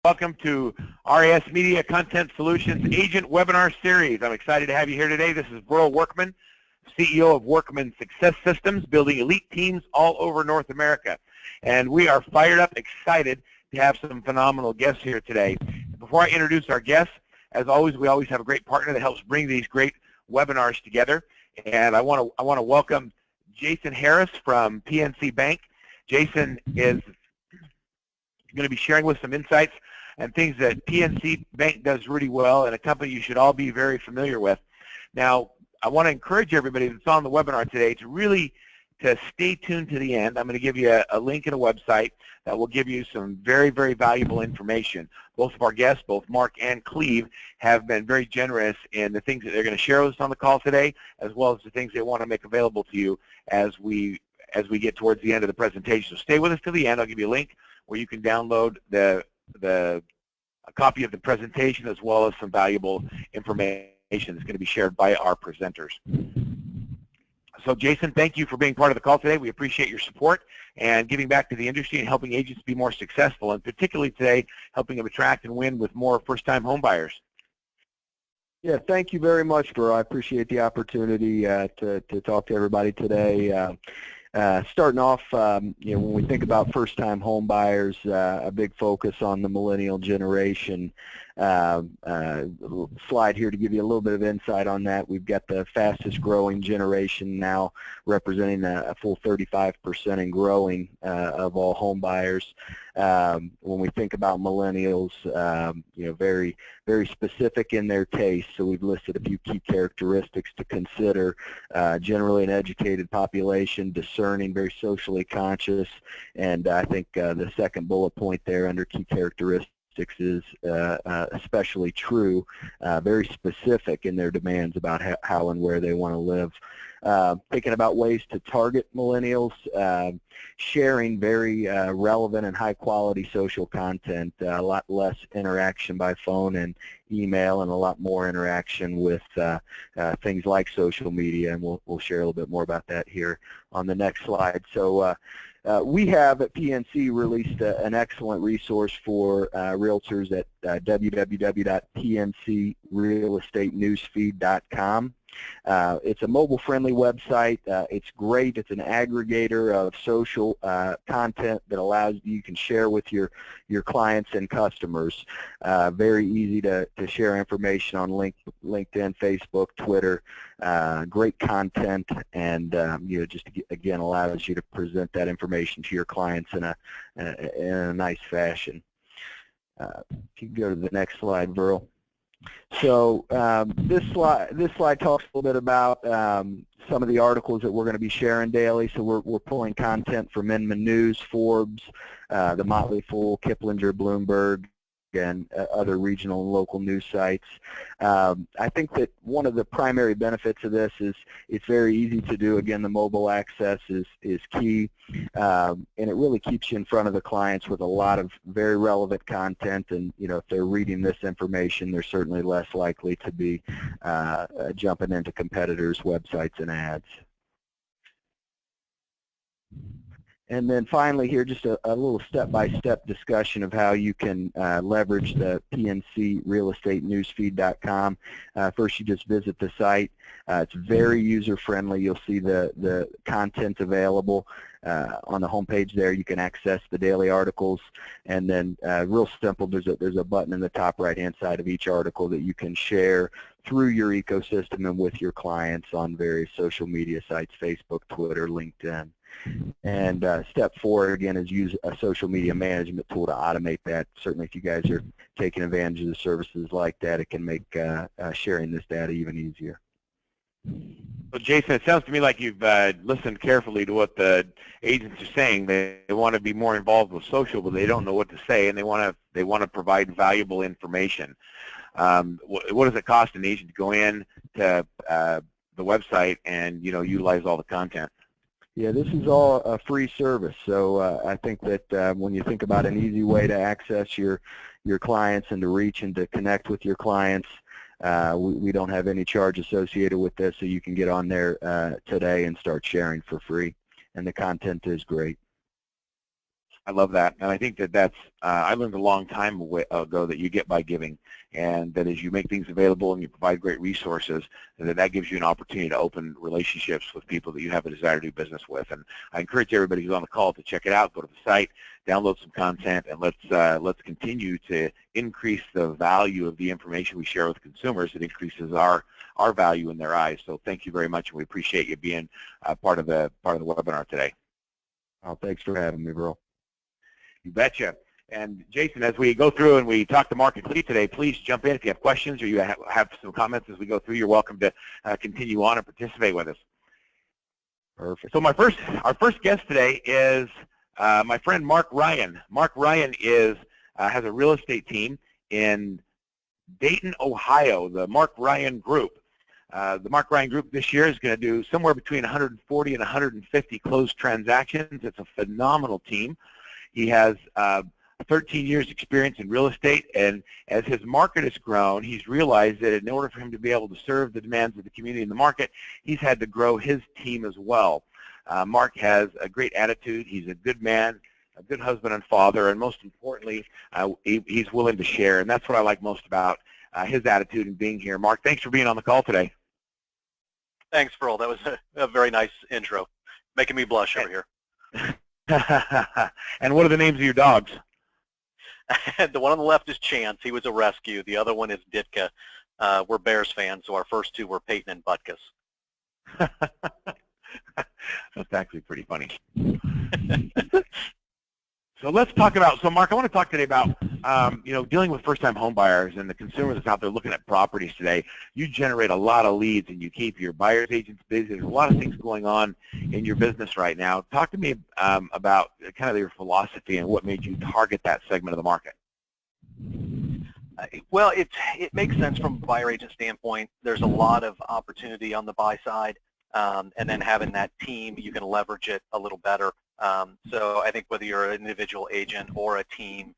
Welcome to RISMedia Content Solutions Agent Webinar Series. I'm excited to have you here today. This is Burl Workman, CEO of Workman Success Systems, building elite teams all over North America. And we are fired up, excited to have some phenomenal guests here today. Before I introduce our guests, as always, we always have a great partner that helps bring these great webinars together. And I want to welcome Jason Harris from PNC Bank. Jason is going to be sharing with some insights and things that PNC Bank does really well, and a company you should all be very familiar with. Now, I want to encourage everybody that's on the webinar today to stay tuned to the end. I'm going to give you a link and a website that will give you some very, very valuable information. Both of our guests, both Mark and Cleve, have been very generous in the things that they're going to share with us on the call today, as well as the things they want to make available to you as we get towards the end of the presentation. So stay with us to the end. I'll give you a link where you can download a copy of the presentation, as well as some valuable information that's going to be shared by our presenters. So Jason, thank you for being part of the call today. We appreciate your support and giving back to the industry and helping agents be more successful, and particularly today, helping them attract and win with more first-time home buyers. Yeah, thank you very much, Burl. I appreciate the opportunity to talk to everybody today. Starting off, when we think about first-time home buyers, a big focus on the millennial generation. Slide here to give you a little bit of insight on that. We've got the fastest growing generation now, representing a full 35% and growing of all home buyers. When we think about millennials, very, very specific in their taste. So we've listed a few key characteristics to consider. Generally an educated population, discerning, very socially conscious, and I think the second bullet point there under key characteristics is especially true, very specific in their demands about how and where they want to live. Thinking about ways to target millennials, sharing very relevant and high-quality social content, a lot less interaction by phone and email, and a lot more interaction with things like social media, and we'll share a little bit more about that here on the next slide. So we have at PNC released an excellent resource for realtors at www.pncrealestatenewsfeed.com. It's a mobile-friendly website. It's great. It's an aggregator of social content that allows you can share with your clients and customers. Very easy to share information on LinkedIn, Facebook, Twitter. Great content, and just again allows you to present that information to your clients in a nice fashion. If you can go to the next slide, Burl. So this slide talks a little bit about some of the articles that we're going to be sharing daily. So we're pulling content from Inman News, Forbes, the Motley Fool, Kiplinger, Bloomberg, and other regional and local news sites. I think that one of the primary benefits of this is it's very easy to do. Again, the mobile access is key, and it really keeps you in front of the clients with a lot of very relevant content. And if they're reading this information, they're certainly less likely to be jumping into competitors' websites and ads. And then finally here, just a little step-by-step discussion of how you can leverage the PNCRealestateNewsFeed.com. First, you just visit the site. It's very user-friendly. You'll see the content available on the homepage there. You can access the daily articles, and then real simple, there's a button in the top right-hand side of each article that you can share through your ecosystem and with your clients on various social media sites, Facebook, Twitter, LinkedIn. And step 4, again, is use a social media management tool to automate that. Certainly if you guys are taking advantage of the services like that, it can make sharing this data even easier. Well, Jason, it sounds to me like you've listened carefully to what the agents are saying. They want to be more involved with social, but they don't know what to say, and they want to provide valuable information. What does it cost an agent to go in to the website and utilize all the content? Yeah, this is all a free service, so I think that when you think about an easy way to access your clients and to reach and to connect with your clients, we don't have any charge associated with this, so you can get on there today and start sharing for free, and the content is great. I love that, and I think that that's, I learned a long time ago that you get by giving, and that as you make things available and you provide great resources, that gives you an opportunity to open relationships with people that you have a desire to do business with. And I encourage everybody who's on the call to check it out, go to the site, download some content, and let's continue to increase the value of the information we share with consumers. It increases our value in their eyes. So thank you very much, and we appreciate you being part of the webinar today. Oh, thanks for having me, Burl. You betcha. And Jason, as we go through and we talk to Mark and Clea today, please jump in if you have questions or you have some comments as we go through. You're welcome to continue on and participate with us. Perfect. So our first guest today is my friend Mark Ryan. Mark Ryan has a real estate team in Dayton, Ohio, the Mark Ryan Group. The Mark Ryan Group this year is going to do somewhere between 140 and 150 closed transactions. It's a phenomenal team. He has 13 years experience in real estate, and as his market has grown, he's realized that in order for him to be able to serve the demands of the community in the market, he's had to grow his team as well. Mark has a great attitude. He's a good man, a good husband and father, and most importantly, he's willing to share, and that's what I like most about his attitude and being here. Mark, thanks for being on the call today. Thanks, Burl. That was a very nice intro, making me blush over here. And what are the names of your dogs? The one on the left is Chance. He was a rescue. The other one is Ditka. We're Bears fans, so our first two were Peyton and Butkus. That's actually pretty funny. So let's talk about, so Mark, I want to talk today about, dealing with first-time home buyers and the consumers that's out there looking at properties today. You generate a lot of leads and you keep your buyer's agents busy. There's a lot of things going on in your business right now. Talk to me about kind of your philosophy and what made you target that segment of the market. Well, it makes sense from a buyer agent standpoint. There's a lot of opportunity on the buy side, and then having that team, you can leverage it a little better. So I think whether you're an individual agent or a team,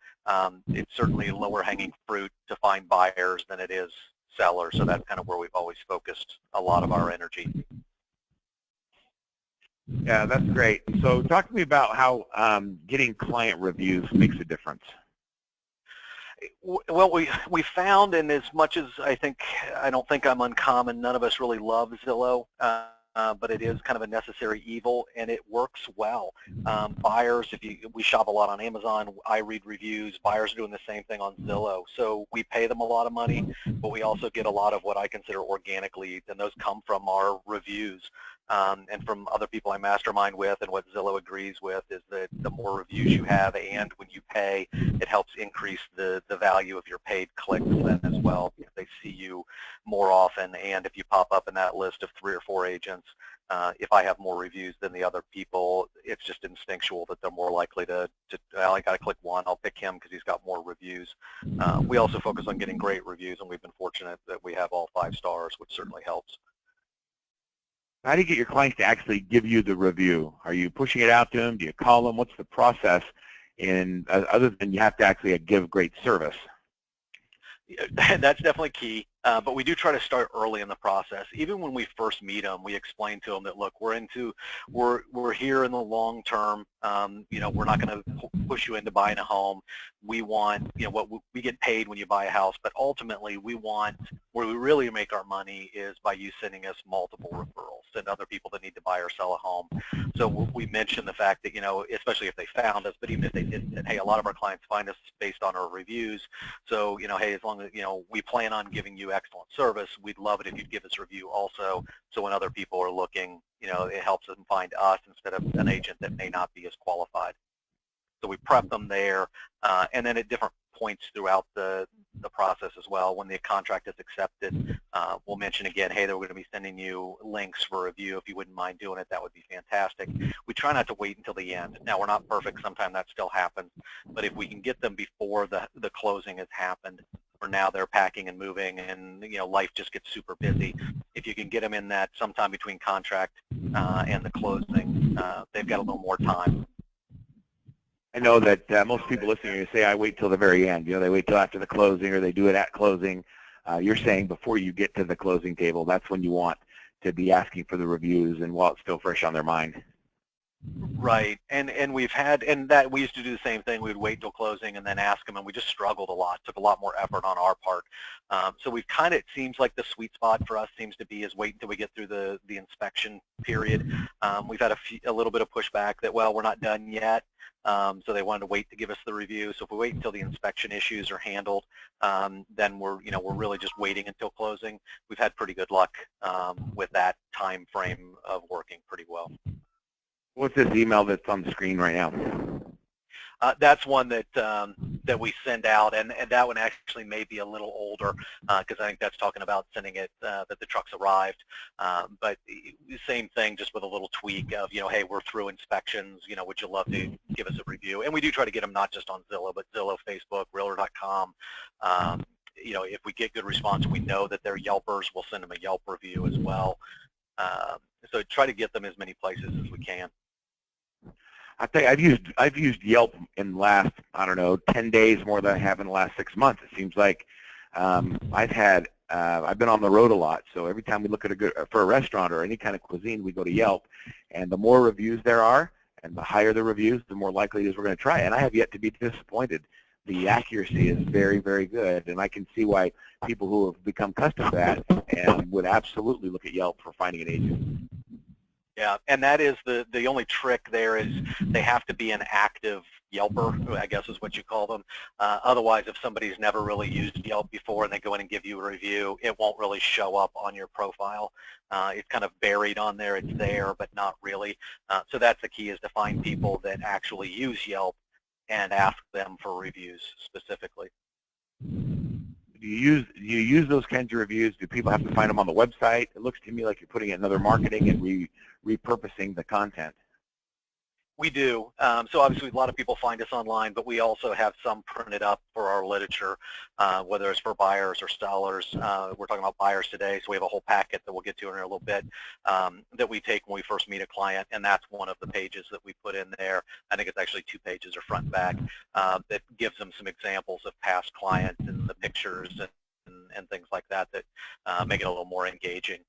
it's certainly lower hanging fruit to find buyers than it is sellers. So that's kind of where we've always focused a lot of our energy. Yeah, that's great. So talk to me about how getting client reviews makes a difference. Well, we found, and as much as I don't think I'm uncommon, none of us really love Zillow. But it is kind of a necessary evil, and it works well. Buyers, we shop a lot on Amazon, I read reviews, buyers are doing the same thing on Zillow. So we pay them a lot of money, but we also get a lot of what I consider organic leads, and those come from our reviews. And from other people I mastermind with, and what Zillow agrees with is that the more reviews you have, and when you pay, it helps increase the value of your paid clicks then as well, because they see you more often. And if you pop up in that list of 3 or 4 agents, if I have more reviews than the other people, it's just instinctual that they're more likely to well, I got to click one, I'll pick him because he's got more reviews. We also focus on getting great reviews, and we've been fortunate that we have all 5 stars, which certainly helps. How do you get your clients to actually give you the review? Are you pushing it out to them? Do you call them? What's the process other than you have to actually give great service? That's definitely key, but we do try to start early in the process. Even when we first meet them, we explain to them that, look, we're here in the long term. We're not going to push you into buying a home. We want, what we get paid when you buy a house, but ultimately where we really make our money is by you sending us multiple referrals and other people that need to buy or sell a home. So we mentioned the fact that, especially if they found us, but even if they didn't, hey, a lot of our clients find us based on our reviews. So, hey, as long as, we plan on giving you excellent service, we'd love it if you'd give us a review also. So when other people are looking, it helps them find us instead of an agent that may not be as qualified. So we prep them there, and then at different points throughout the process as well. When the contract is accepted, we'll mention again, hey, we're going to be sending you links for review. If you wouldn't mind doing it, that would be fantastic. We try not to wait until the end. Now, we're not perfect. Sometimes that still happens. But if we can get them before the closing has happened, or now they're packing and moving, and life just gets super busy. If you can get them in that sometime between contract and the closing, they've got a little more time. I know that most people listening say, I wait till the very end. They wait till after the closing, or they do it at closing. You're saying before you get to the closing table, that's when you want to be asking for the reviews and while it's still fresh on their mind. Right, and we've had, and that we used to do the same thing. We'd wait till closing and then ask them, and we just struggled a lot. Took a lot more effort on our part. So we've kind of, it seems like the sweet spot for us seems to be is wait until we get through the inspection period. We've had a little bit of pushback that, well, we're not done yet. So they wanted to wait to give us the review. So if we wait until the inspection issues are handled, then we're really just waiting until closing. We've had pretty good luck with that time frame of working pretty well. What's this email that's on the screen right now? That's one that that we send out, and that one actually may be a little older because I think that's talking about sending it that the truck's arrived. But same thing, just with a little tweak of, hey, we're through inspections. Would you love to give us a review? And we do try to get them not just on Zillow, but Zillow, Facebook, Realtor.com. If we get good response, we know that they're Yelpers, we'll send them a Yelp review as well. So try to get them as many places as we can. I think I've used Yelp in the last, I don't know, 10 days more than I have in the last 6 months. It seems like I've been on the road a lot, so every time we look at for a restaurant or any kind of cuisine, we go to Yelp, and the more reviews there are, and the higher the reviews, the more likely it is we're going to try it. And I have yet to be disappointed. The accuracy is very, very good, and I can see why people who have become accustomed to that and would absolutely look at Yelp for finding an agent. Yeah, and that is the only trick there is they have to be an active Yelper, I guess is what you call them. Otherwise, if somebody's never really used Yelp before and they go in and give you a review, it won't really show up on your profile. It's kind of buried on there. It's there, but not really. So that's the key, is to find people that actually use Yelp and ask them for reviews specifically. Do you use those kinds of reviews? Do people have to find them on the website? It looks to me like you're putting in another marketing and repurposing the content. We do. So obviously a lot of people find us online, but we also have some printed up for our literature, whether it's for buyers or sellers. We're talking about buyers today, so we have a whole packet that we'll get to in a little bit that we take when we first meet a client, and that's one of the pages that we put in there. I think it's actually 2 pages or front and back that gives them some examples of past clients and the pictures and things like that that make it a little more engaging.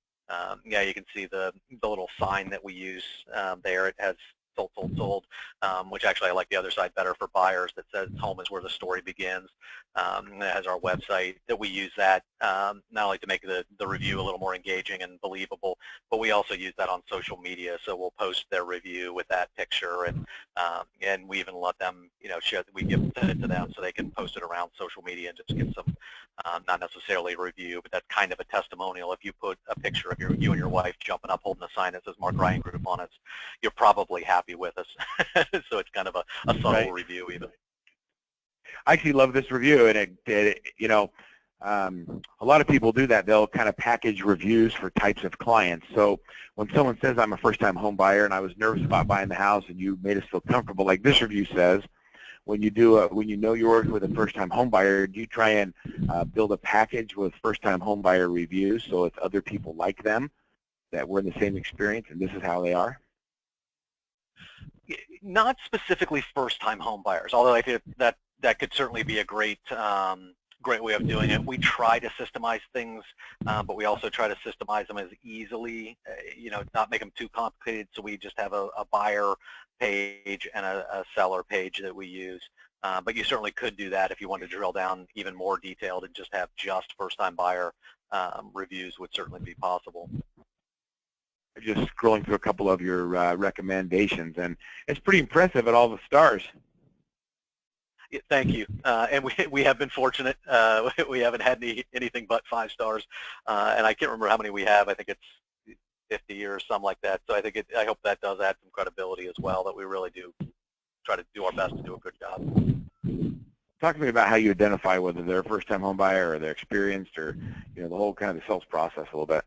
Yeah, you can see the little sign that we use there. It has sold, which actually I like the other side better for buyers, that says home is where the story begins. It has our website that we use that not only to make the review a little more engaging and believable, but we also use that on social media. So we'll post their review with that picture, and we even let them, share, we send it to them so they can post it around social media and just get some, not necessarily a review, but that's kind of a testimonial. If you put a picture of you and your wife jumping up holding a sign that says Mark Ryan Group on it, you're probably happy with us. So it's kind of a subtle right. review even. I actually love this review, and a lot of people do that. They'll kind of package reviews for types of clients. So when someone says, I'm a first-time home buyer and I was nervous about buying the house, and you made us feel comfortable, like this review says, when you know you're working with a first-time home buyer, do you try and build a package with first-time home buyer reviews so it's other people like them that were in the same experience and this is how they are? Not specifically first-time home buyers, although I think that could certainly be a great way of doing it. We try to systemize things, but we also try to systemize them as easily, not make them too complicated. So we just have a buyer page and a seller page that we use. But you certainly could do that if you wanted to drill down even more detailed and just have just first-time buyer reviews would certainly be possible. Just scrolling through a couple of your recommendations, and it's pretty impressive at all the stars. Yeah, thank you. And we have been fortunate. We haven't had anything but 5 stars, and I can't remember how many we have. I think it's 50 or something like that. So I hope that does add some credibility as well, that we really do try to do our best to do a good job. Talk to me about how you identify whether they're a first-time home buyer or they're experienced, or the whole kind of the sales process a little bit.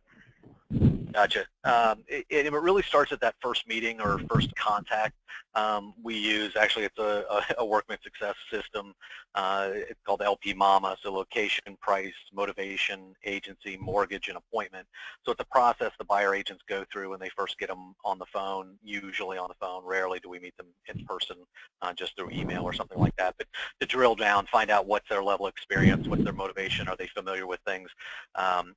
Gotcha. It really starts at that first meeting or first contact. We use, actually, it's a workman success system. It's called LP Mama, so location, price, motivation, agency, mortgage, and appointment. So it's a process the buyer agents go through when they first get them on the phone, usually on the phone. Rarely do we meet them in person, just through email or something like that. But to drill down, find out what's their level of experience, what's their motivation, are they familiar with things. And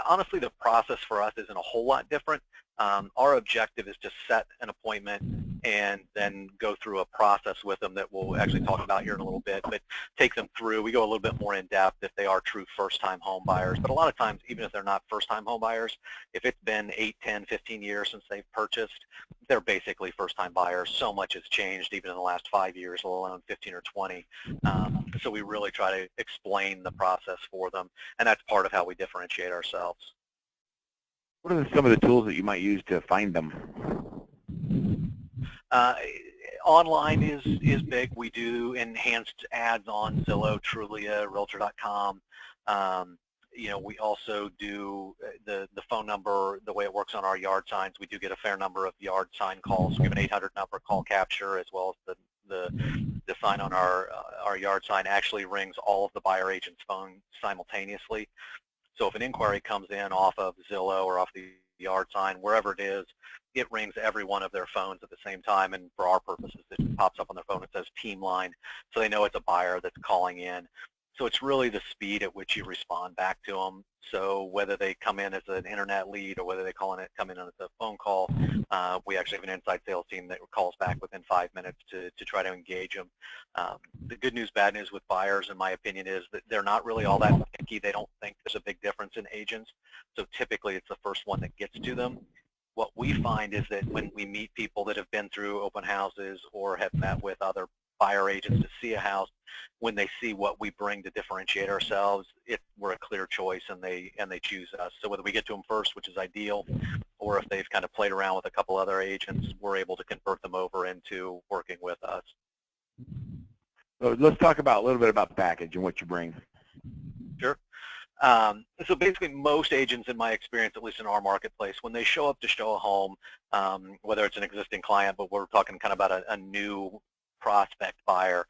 honestly, the process for us isn't a whole lot different. Our objective is to set an appointment and then go through a process with them that we'll actually talk about here in a little bit, but take them through. We go a little bit more in depth if they are true first-time home buyers, but a lot of times, even if they're not first-time home buyers, if it's been 8, 10, 15 years since they've purchased, they're basically first-time buyers. So much has changed even in the last 5 years, let alone 15 or 20. So we really try to explain the process for them, and that's part of how we differentiate ourselves. What are some of the tools that you might use to find them? Online is big. We do enhanced ads on Zillow, Trulia, Realtor.com. You know, we also do the phone number, the way it works on our yard signs. We do get a fair number of yard sign calls. We have an 800 number call capture, as well as the sign on our yard sign actually rings all of the buyer agents' phones simultaneously. So if an inquiry comes in off of Zillow or off the yard sign, wherever it is, it rings every one of their phones at the same time, and for our purposes, it pops up on their phone. It says team line, so they know it's a buyer that's calling in. So it's really the speed at which you respond back to them. So whether they come in as an internet lead or whether they come in as a phone call, we actually have an inside sales team that calls back within 5 minutes to try to engage them. The good news, bad news with buyers, in my opinion, is that they're not really all that picky. They don't think there's a big difference in agents. So typically it's the first one that gets to them. What we find is that when we meet people that have been through open houses or have met with other buyer agents to see a house, when they see what we bring to differentiate ourselves, we're a clear choice, and they choose us. So whether we get to them first, which is ideal, or if they've kind of played around with a couple other agents, we're able to convert them over into working with us. So let's talk a little bit about the package and what you bring. Sure. So basically, most agents, in my experience, at least in our marketplace, when they show up to show a home, whether it's an existing client, but we're talking kind of about a new prospect buyer,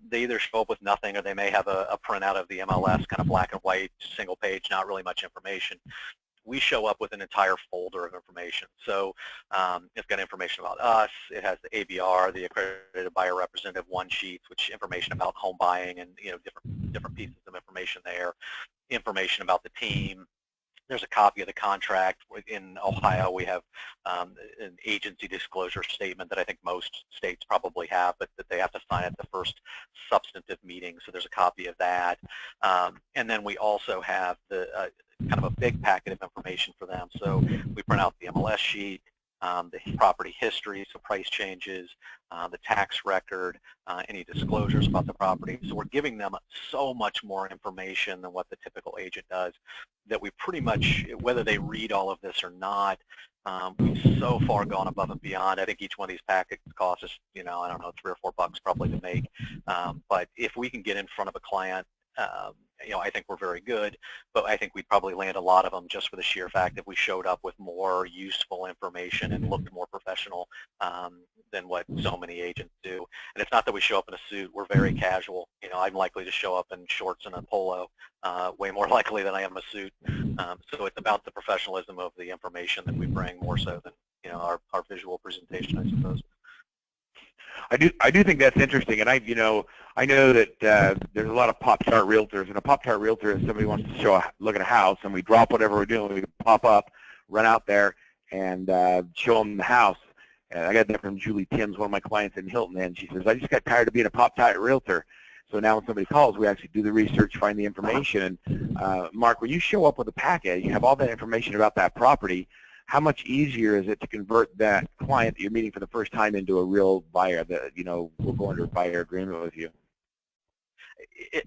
they either show up with nothing, or they may have a printout of the MLS, kind of black and white, single page, not really much information. We show up with an entire folder of information. So it's got information about us. It has the ABR, the Accredited Buyer Representative one sheets, which information about home buying and different pieces of information there. Information about the team. There's a copy of the contract. In Ohio, we have an agency disclosure statement that I think most states probably have, but that they have to sign at the first substantive meeting. So there's a copy of that. And then we also have the kind of a big packet of information for them. So we print out the MLS sheet, the property history, so price changes, the tax record, any disclosures about the property. So we're giving them so much more information than what the typical agent does, that we pretty much, whether they read all of this or not, we've so far gone above and beyond. I think each one of these packets costs us, I don't know, $3 or $4 probably to make. But if we can get in front of a client, I think we're very good, but I think we'd probably land a lot of them just for the sheer fact that we showed up with more useful information and looked more professional than what so many agents do. And it's not that we show up in a suit. We're very casual. I'm likely to show up in shorts and a polo, way more likely than I am a suit. So it's about the professionalism of the information that we bring, more so than our visual presentation, I suppose. I do think that's interesting, and I know that there's a lot of Pop-Tart realtors, and a Pop-Tart realtor is somebody who wants to look at a house, and we drop whatever we're doing, we pop up, run out there, and show them the house. And I got that from Julie Timms, one of my clients in Hilton, and she says, I just got tired of being a Pop-Tart realtor. So now when somebody calls, we actually do the research, find the information. And Mark, when you show up with a packet, you have all that information about that property. How much easier is it to convert that client that you're meeting for the first time into a real buyer that, will go under a buyer agreement with you?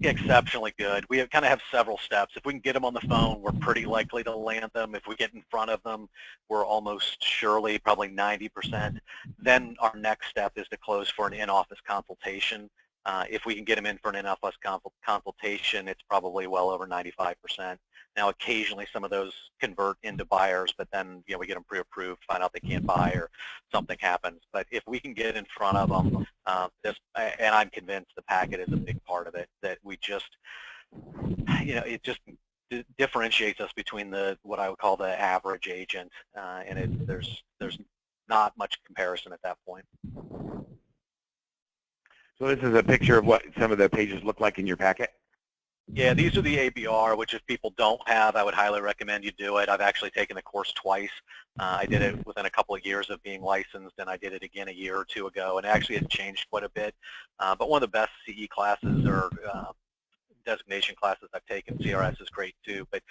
Exceptionally good. We kind of have several steps. If we can get them on the phone, we're pretty likely to land them. If we get in front of them, we're almost surely, probably 90%. Then our next step is to close for an in-office consultation. If we can get them in for an in-office consultation, it's probably well over 95%. Now, occasionally some of those convert into buyers, but then we get them pre-approved, find out they can't buy or something happens. But if we can get in front of them, and I'm convinced the packet is a big part of it, that we just, it just differentiates us between what I would call the average agent, and there's not much comparison at that point. So this is a picture of what some of the pages look like in your packet? Yeah, these are the ABR, which if people don't have, I would highly recommend you do it. I've actually taken the course twice. I did it within a couple of years of being licensed, and I did it again a year or two ago, and actually it changed quite a bit. But one of the best CE classes or designation classes I've taken, CRS is great too, but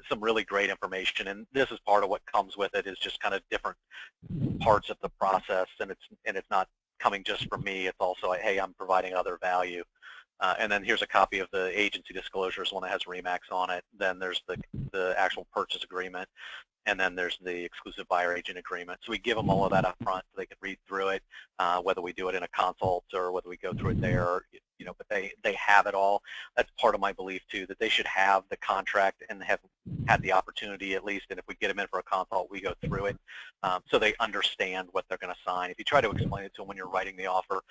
some really great information, and this is part of what comes with it, is just kind of different parts of the process, and it's not coming just from me. It's also, hey, I'm providing other value. And then here's a copy of the agency disclosures, one that has RE/MAX on it. Then there's the actual purchase agreement, and then there's the exclusive buyer agent agreement. So we give them all of that up front so they can read through it, whether we do it in a consult or whether we go through it there, but they have it all. That's part of my belief too, that they should have the contract and have had the opportunity at least, and if we get them in for a consult, we go through it so they understand what they're going to sign. If you try to explain it to them when you're writing the offer,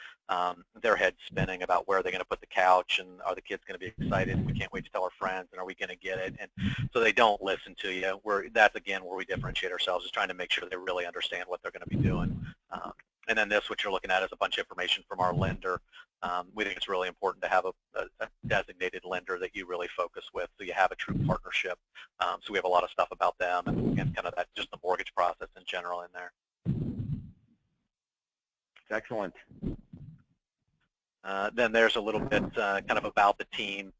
their head's spinning about where they're going to put the couch, and are the kids going to be excited, and we can't wait to tell our friends, and are we going to get it, and so they don't listen to you. That's again where we differentiate ourselves, is trying to make sure they really understand what they're going to be doing. And then this, what you're looking at, is a bunch of information from our lender. We think it's really important to have a designated lender that you really focus with, so you have a true partnership. So we have a lot of stuff about them and kind of that, just the mortgage process in general in there. Excellent. Then there's a little bit kind of about the team.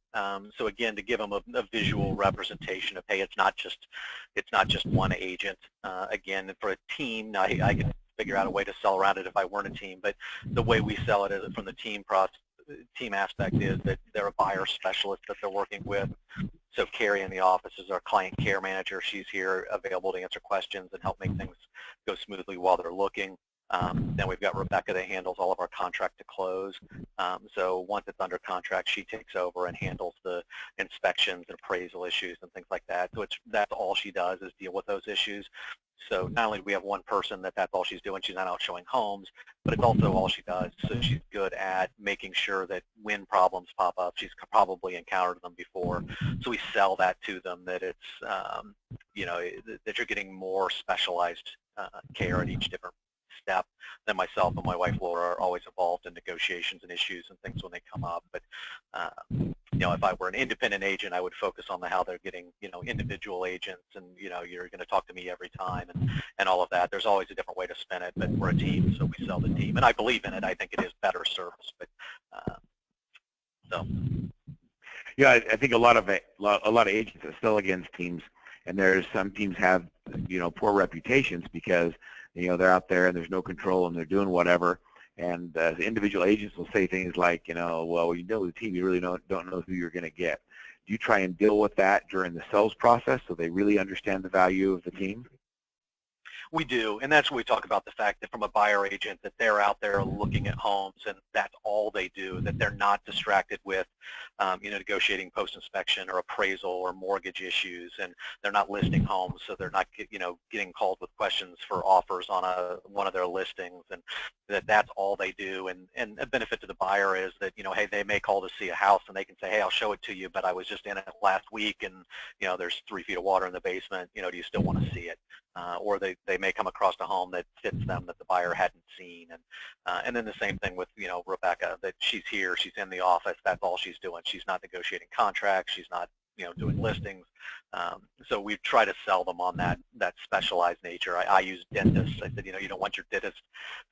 So again, to give them a visual representation of, hey, it's not just one agent. Again, for a team, now I could figure out a way to sell around it if I weren't a team, but the way we sell it is from the team aspect is that they're a buyer specialist that they're working with. So Carrie in the office is our client care manager. She's here available to answer questions and help make things go smoothly while they're looking. Then we've got Rebecca that handles all of our contract to close. So once it's under contract, she takes over and handles the inspections and appraisal issues and things like that. So that's all she does, is deal with those issues. So not only do we have one person that's all she's doing, she's not out showing homes, but it's also all she does. So she's good at making sure that when problems pop up, she's probably encountered them before. So we sell that to them, that it's, that you're getting more specialized care at each different step. Then myself and my wife Laura are always involved in negotiations and issues and things when they come up. But if I were an independent agent, I would focus on how they're getting individual agents, and you're going to talk to me every time, and all of that. There's always a different way to spin it, but we're a team, so we sell the team, and I believe in it. I think it is better service. But so yeah, I think a lot of agents are still against teams, and there's some teams have poor reputations because they're out there and there's no control and they're doing whatever. And the individual agents will say things like, well, the team, you really don't know who you're going to get. Do you try and deal with that during the sales process so they really understand the value of the team? We do, and that's when we talk about the fact that from a buyer agent, that they're out there looking at homes, and that's all they do, that they're not distracted with, negotiating post-inspection or appraisal or mortgage issues, and they're not listing homes, so they're not, getting called with questions for offers on one of their listings, and that's all they do. And a benefit to the buyer is that, hey, they may call to see a house, and they can say, hey, I'll show it to you, but I was just in it last week, and, there's 3 feet of water in the basement, do you still want to see it? Or they may come across a home that fits them that the buyer hadn't seen, and then the same thing with Rebecca, that she's here, she's in the office, that's all she's doing. She's not negotiating contracts, she's not doing listings. So we try to sell them on that specialized nature. I use dentists. I said, you don't want your dentist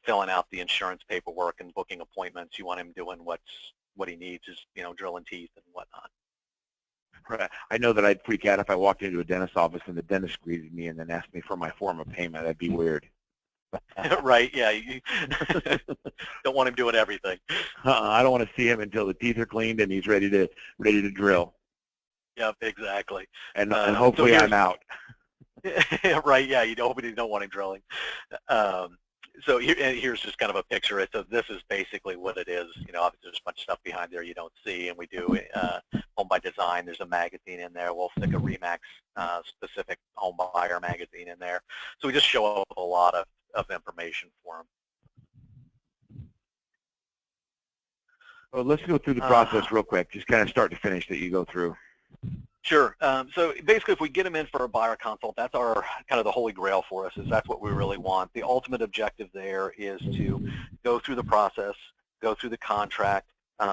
filling out the insurance paperwork and booking appointments. You want him doing what he needs, is drilling teeth and whatnot. I know that I'd freak out if I walked into a dentist's office and the dentist greeted me and then asked me for my form of payment. That'd be weird. Right, yeah. You don't want him doing everything. I don't want to see him until the teeth are cleaned and he's ready to drill. Yep, exactly. And hopefully I'm out. Right, yeah, you don't want him drilling. So here's just kind of a picture. So this is basically what it is. Obviously there's a bunch of stuff behind there you don't see, and we do Home by Design. There's a magazine in there. We'll stick a RE/MAX specific home buyer magazine in there. So we just show up a lot of information for them. Well, let's go through the process real quick, just kind of start to finish that you go through. Sure. So basically, if we get them in for a buyer consult, that's our kind of the holy grail for us, is that's what we really want. The ultimate objective there is to go through the process, go through the contract,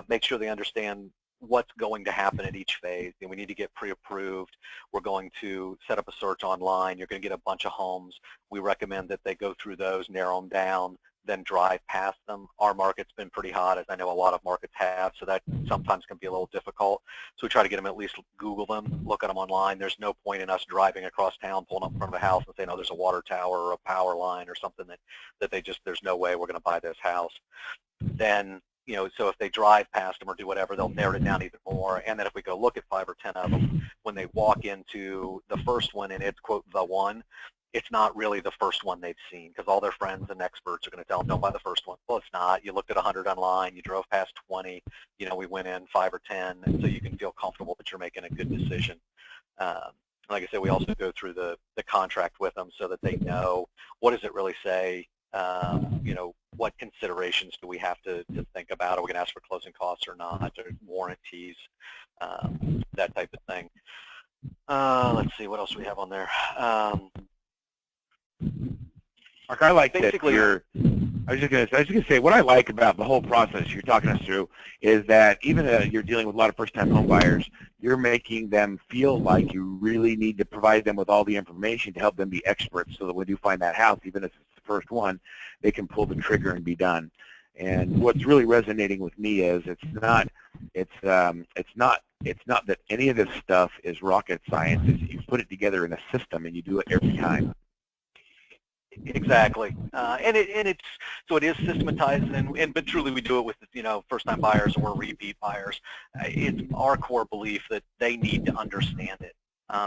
make sure they understand what's going to happen at each phase. And we need to get pre-approved. We're going to set up a search online. You're going to get a bunch of homes. We recommend that they go through those, narrow them down, then drive past them. Our market's been pretty hot, as I know a lot of markets have, so that sometimes can be a little difficult. So we try to get them at least Google them, look at them online. There's no point in us driving across town, pulling up in front of a house and saying, oh, there's a water tower or a power line or something that they just, there's no way we're going to buy this house. Then, you know, so if they drive past them or do whatever, they'll narrow it down even more. And then if we go look at 5 or 10 of them, when they walk into the first one and it's, quote, the one, it's not really the first one they've seen, because all their friends and experts are going to tell them, don't buy the first one. Well, it's not. You looked at 100 online. You drove past 20. You know, we went in 5 or 10, and so you can feel comfortable that you're making a good decision. Like I said, we also go through the contract with them so that they know what does it really say. You know, what considerations do we have to think about? Are we going to ask for closing costs or not, or warranties, that type of thing. Let's see, what else do we have on there? Mark, I like basically, that I was just gonna say what I like about the whole process you're talking us through is that even you're dealing with a lot of first-time home buyers, you're making them feel like you really need to provide them with all the information to help them be experts, so that when you find that house, even if it's the first one, they can pull the trigger and be done. And what's really resonating with me is it's not that any of this stuff is rocket science. It's, you put it together in a system and you do it every time. Exactly, and it's so it is systematized, but truly we do it with, you know, first-time buyers or repeat buyers. It's our core belief that they need to understand it.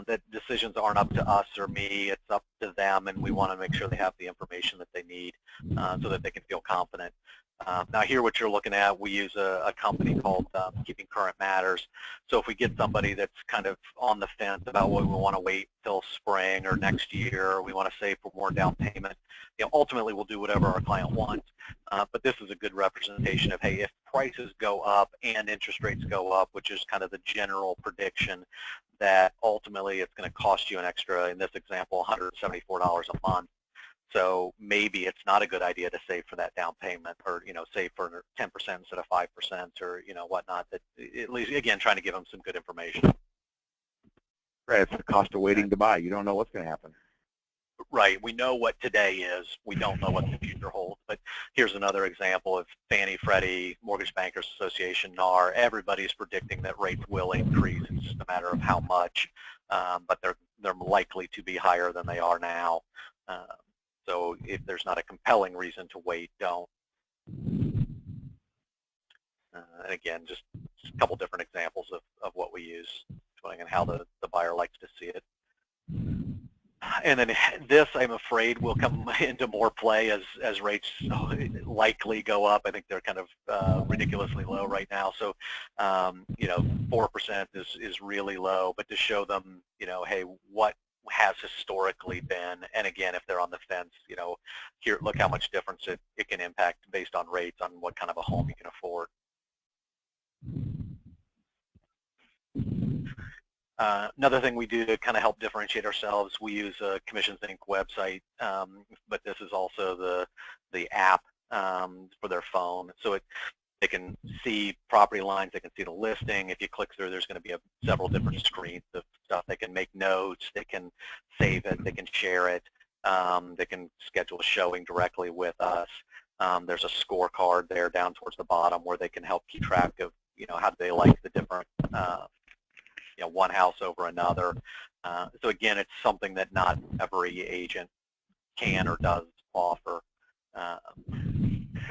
That decisions aren't up to us or me; it's up to them, and we want to make sure they have the information that they need so that they can feel confident. Now here what you're looking at, we use a company called Keeping Current Matters. So if we get somebody that's kind of on the fence about whether we want to wait till spring or next year, or we want to save for more down payment, you know, ultimately we'll do whatever our client wants. But this is a good representation of, hey, if prices go up and interest rates go up, which is kind of the general prediction, that ultimately it's going to cost you an extra, in this example, $174 a month. So maybe it's not a good idea to save for that down payment, or, you know, save for 10% instead of 5%, or, you know, whatnot. That at least, again, trying to give them some good information. Right, it's the cost of waiting to buy. You don't know what's going to happen. Right. We know what today is. We don't know what the future holds. But here's another example of Fannie, Freddie, Mortgage Bankers Association, NAR. Everybody's predicting that rates will increase. It's just a matter of how much, but they're likely to be higher than they are now. So if there's not a compelling reason to wait, don't. And again, just a couple different examples of what we use, depending on how the buyer likes to see it. And then this, I'm afraid, will come into more play as rates likely go up. I think they're kind of ridiculously low right now. So, you know, 4% is really low. But to show them, you know, hey, what has historically been, and again, if they're on the fence, you know, here, look how much difference it can impact based on rates, on what kind of a home you can afford. Another thing we do to kind of help differentiate ourselves, we use a Commissions Inc. website, but this is also the app for their phone. So they can see property lines, they can see the listing. If you click through, there's going to be several different screens of stuff. They can make notes, they can save it, they can share it, they can schedule a showing directly with us. There's a scorecard there down towards the bottom where they can help keep track of, you know, how do they like the different you know, one house over another. So again, it's something that not every agent can or does offer.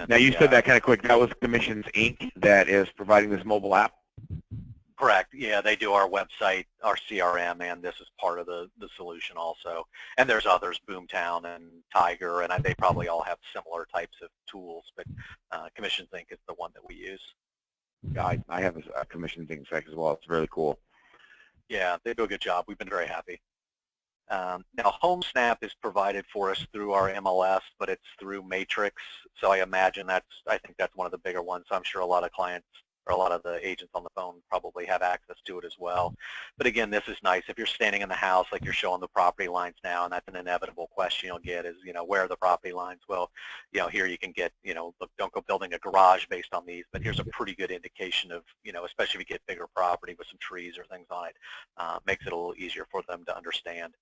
Now, you said that kind of quick. That was Commissions Inc. that is providing this mobile app? Correct. Yeah, they do our website, our CRM, and this is part of the solution also. And there's others, Boomtown and Tiger, and they probably all have similar types of tools, but Commissions Inc. is the one that we use. Yeah, I have a Commissions Inc. site as well. It's really cool. Yeah, they do a good job. We've been very happy. Now, HomeSnap is provided for us through our MLS, but it's through Matrix. So I imagine I think that's one of the bigger ones. So I'm sure a lot of clients or a lot of the agents on the phone probably have access to it as well. But again, this is nice. If you're standing in the house, like you're showing the property lines now, and that's an inevitable question you'll get is, where are the property lines? Well, here you can get, look, don't go building a garage based on these, but here's a pretty good indication of, especially if you get bigger property with some trees or things on it, makes it a little easier for them to understand.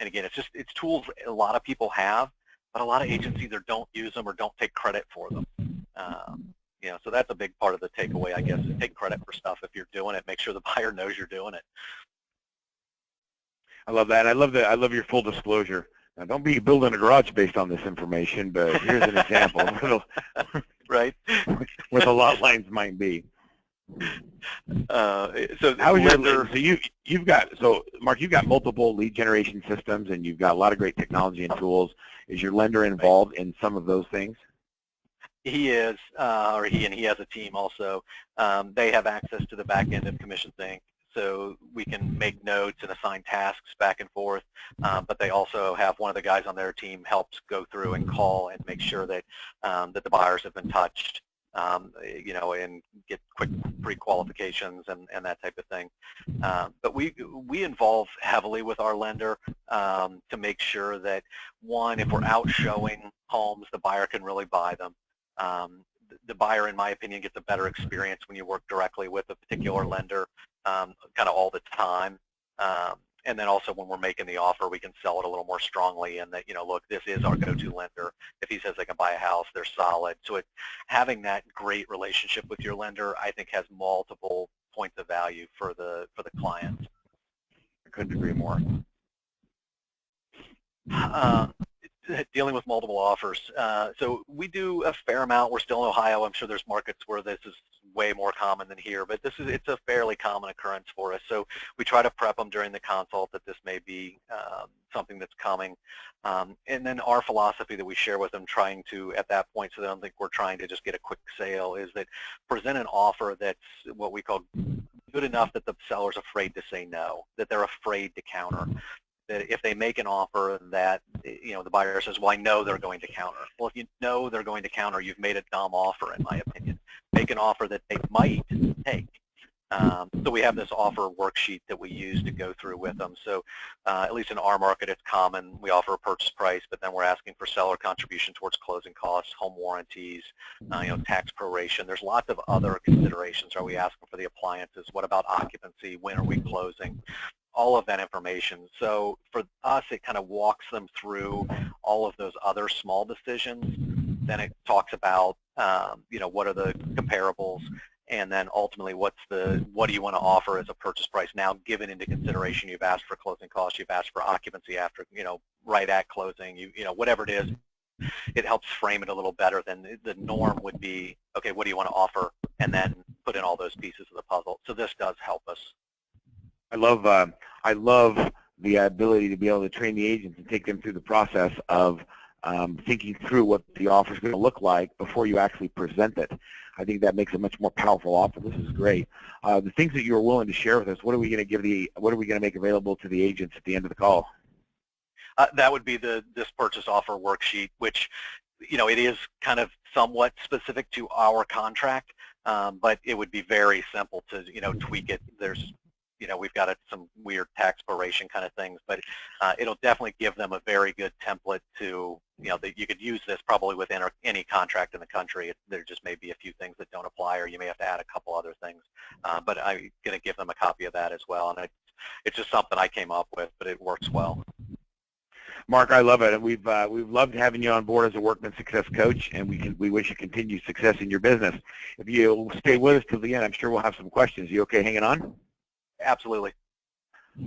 And again, it's tools a lot of people have, but a lot of agents either don't use them or don't take credit for them. So that's a big part of the takeaway, I guess, is take credit for stuff. If you're doing it, make sure the buyer knows you're doing it. I love that. I love your full disclosure. Now, don't be building a garage based on this information, but here's an example. Right. What the lot lines might be. So how is your, Mark, you've got multiple lead generation systems, and you've got a lot of great technology and tools. Is your lender involved in some of those things? He is, he has a team also. They have access to the back end of Commissions Inc., so we can make notes and assign tasks back and forth. But they also have one of the guys on their team helps go through and call and make sure that that the buyers have been touched, and get quick pre-qualifications and that type of thing. But we involve heavily with our lender to make sure that, one, if we're out showing homes, the buyer can really buy them. The buyer, in my opinion, gets a better experience when you work directly with a particular lender kind of all the time. And then also when we're making the offer, we can sell it a little more strongly, and that, look, this is our go-to lender. If he says they can buy a house, they're solid. So having that great relationship with your lender, I think, has multiple points of value for the client. I couldn't agree more. Dealing with multiple offers. So we do a fair amount. We're still in Ohio. I'm sure there's markets where this is way more common than here, but it's a fairly common occurrence for us. So we try to prep them during the consult that this may be something that's coming. And then our philosophy that we share with them, trying to, at that point, so they don't think we're trying to just get a quick sale, is that present an offer that's what we call good enough that the seller's afraid to say no, that they're afraid to counter. That if they make an offer that, the buyer says, well, I know they're going to counter. Well, if you know they're going to counter, you've made a dumb offer, in my opinion. Make an offer that they might take. So we have this offer worksheet that we use to go through with them. So at least in our market, it's common. We offer a purchase price, but then we're asking for seller contribution towards closing costs, home warranties, tax proration. There's lots of other considerations. Are we asking for the appliances? What about occupancy? When are we closing? All of that information. So for us, it kind of walks them through all of those other small decisions. Then it talks about, what are the comparables, and then ultimately what do you want to offer as a purchase price now, given into consideration you've asked for closing costs, you've asked for occupancy after, right at closing, whatever it is. It helps frame it a little better than the norm would be, okay, what do you want to offer, and then put in all those pieces of the puzzle. So this does help us. I love the ability to be able to train the agents and take them through the process of thinking through what the offer is going to look like before you actually present it. I think that makes a much more powerful offer. This is great. The things that you are willing to share with us, what are we going to make available to the agents at the end of the call? That would be this purchase offer worksheet, which, it is kind of somewhat specific to our contract, but it would be very simple to, tweak it. There's we've got some weird tax proration kind of things, but it'll definitely give them a very good template to, that you could use this probably within any contract in the country. There just may be a few things that don't apply, or you may have to add a couple other things. But I'm going to give them a copy of that as well. And it's just something I came up with, but it works well. Mark, I love it. And we've loved having you on board as a Workman Success Coach, and we wish you continued success in your business. If you'll stay with us till the end, I'm sure we'll have some questions. You okay hanging on? Absolutely.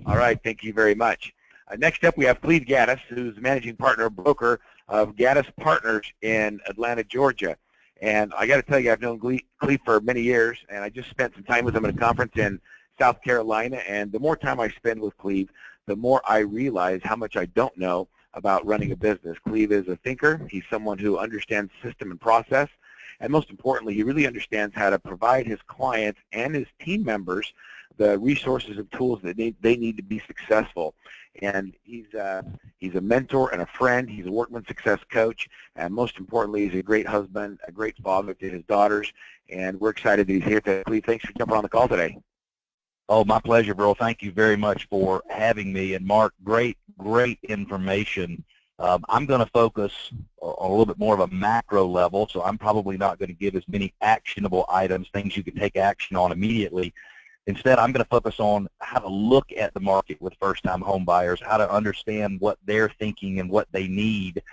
All right, thank you very much. Next up, we have Cleve Gaddis, who's managing partner broker of Gaddis Partners in Atlanta, Georgia. And I got to tell you, I've known Cleve for many years, and I just spent some time with him at a conference in South Carolina. And the more time I spend with Cleve, the more I realize how much I don't know about running a business. Cleve is a thinker. He's someone who understands system and process, and most importantly, he really understands how to provide his clients and his team members the resources and tools that they need to be successful. And he's a mentor and a friend. He's a workman success coach, and most importantly, he's a great husband, a great father to his daughters, and we're excited that he's here today. Cleve, thanks for jumping on the call today. Oh, my pleasure, Burl. Thank you very much for having me. And Mark, great information. I'm going to focus on a little bit more of a macro level, so I'm probably not going to give as many actionable items, things you can take action on immediately. Instead, I'm going to focus on how to look at the market with first-time home buyers, how to understand what they're thinking and what they need,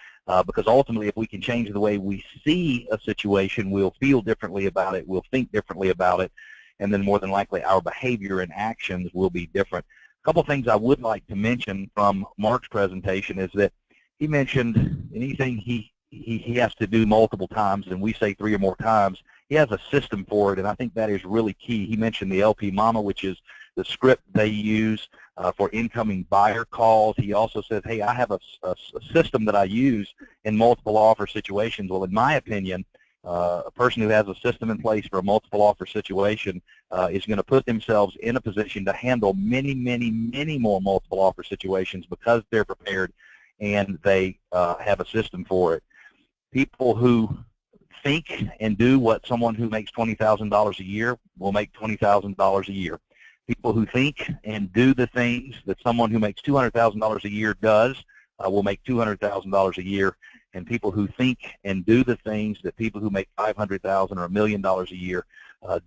because ultimately if we can change the way we see a situation, we'll feel differently about it, we'll think differently about it, and then more than likely our behavior and actions will be different. A couple things I would like to mention from Mark's presentation is that he mentioned anything he has to do multiple times, and we say 3 or more times, he has a system for it, and I think that is really key. He mentioned the LP Mama, which is the script they use for incoming buyer calls. He also says, hey, I have a system that I use in multiple offer situations. Well, in my opinion, a person who has a system in place for a multiple offer situation is going to put themselves in a position to handle many, many, many more multiple offer situations because they're prepared and they have a system for it. People who think and do what someone who makes $20,000 a year will make $20,000 a year. People who think and do the things that someone who makes $200,000 a year does will make $200,000 a year. And people who think and do the things that people who make $500,000 or $1 million a year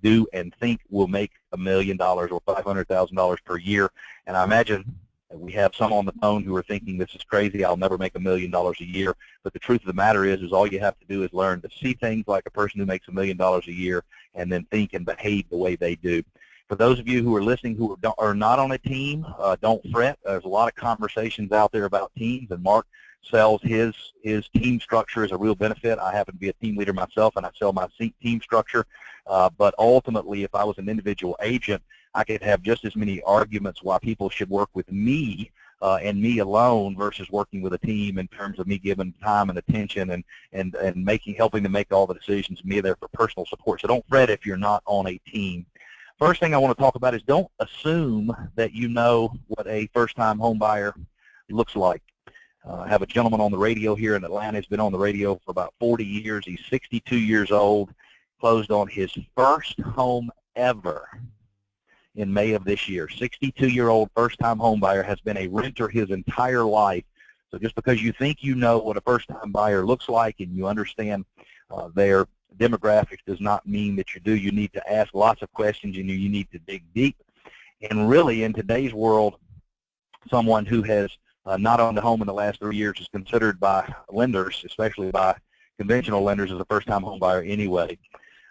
do and think will make $1 million or $500,000 per year. And I imagine we have some on the phone who are thinking, this is crazy, I'll never make $1 million a year. But the truth of the matter is all you have to do is learn to see things like a person who makes $1 million a year and then think and behave the way they do. For those of you who are listening who are not on a team, don't fret. There's a lot of conversations out there about teams, and Mark sells his team structure as a real benefit. I happen to be a team leader myself, and I sell my team structure. But ultimately, if I was an individual agent, I could have just as many arguments why people should work with me and me alone versus working with a team in terms of me giving time and attention and helping them make all the decisions, me there for personal support. So don't fret if you're not on a team. First thing I want to talk about is don't assume that you know what a first-time home buyer looks like. I have a gentleman on the radio here in Atlanta. He's been on the radio for about 40 years. He's 62 years old, closed on his first home ever in May of this year. 62-year-old first-time home buyer, has been a renter his entire life. So just because you think you know what a first-time buyer looks like and you understand their demographics does not mean that you do. You need to ask lots of questions and you need to dig deep. And really, in today's world, someone who has not owned a home in the last 3 years is considered by lenders, especially by conventional lenders, as a first-time home buyer anyway.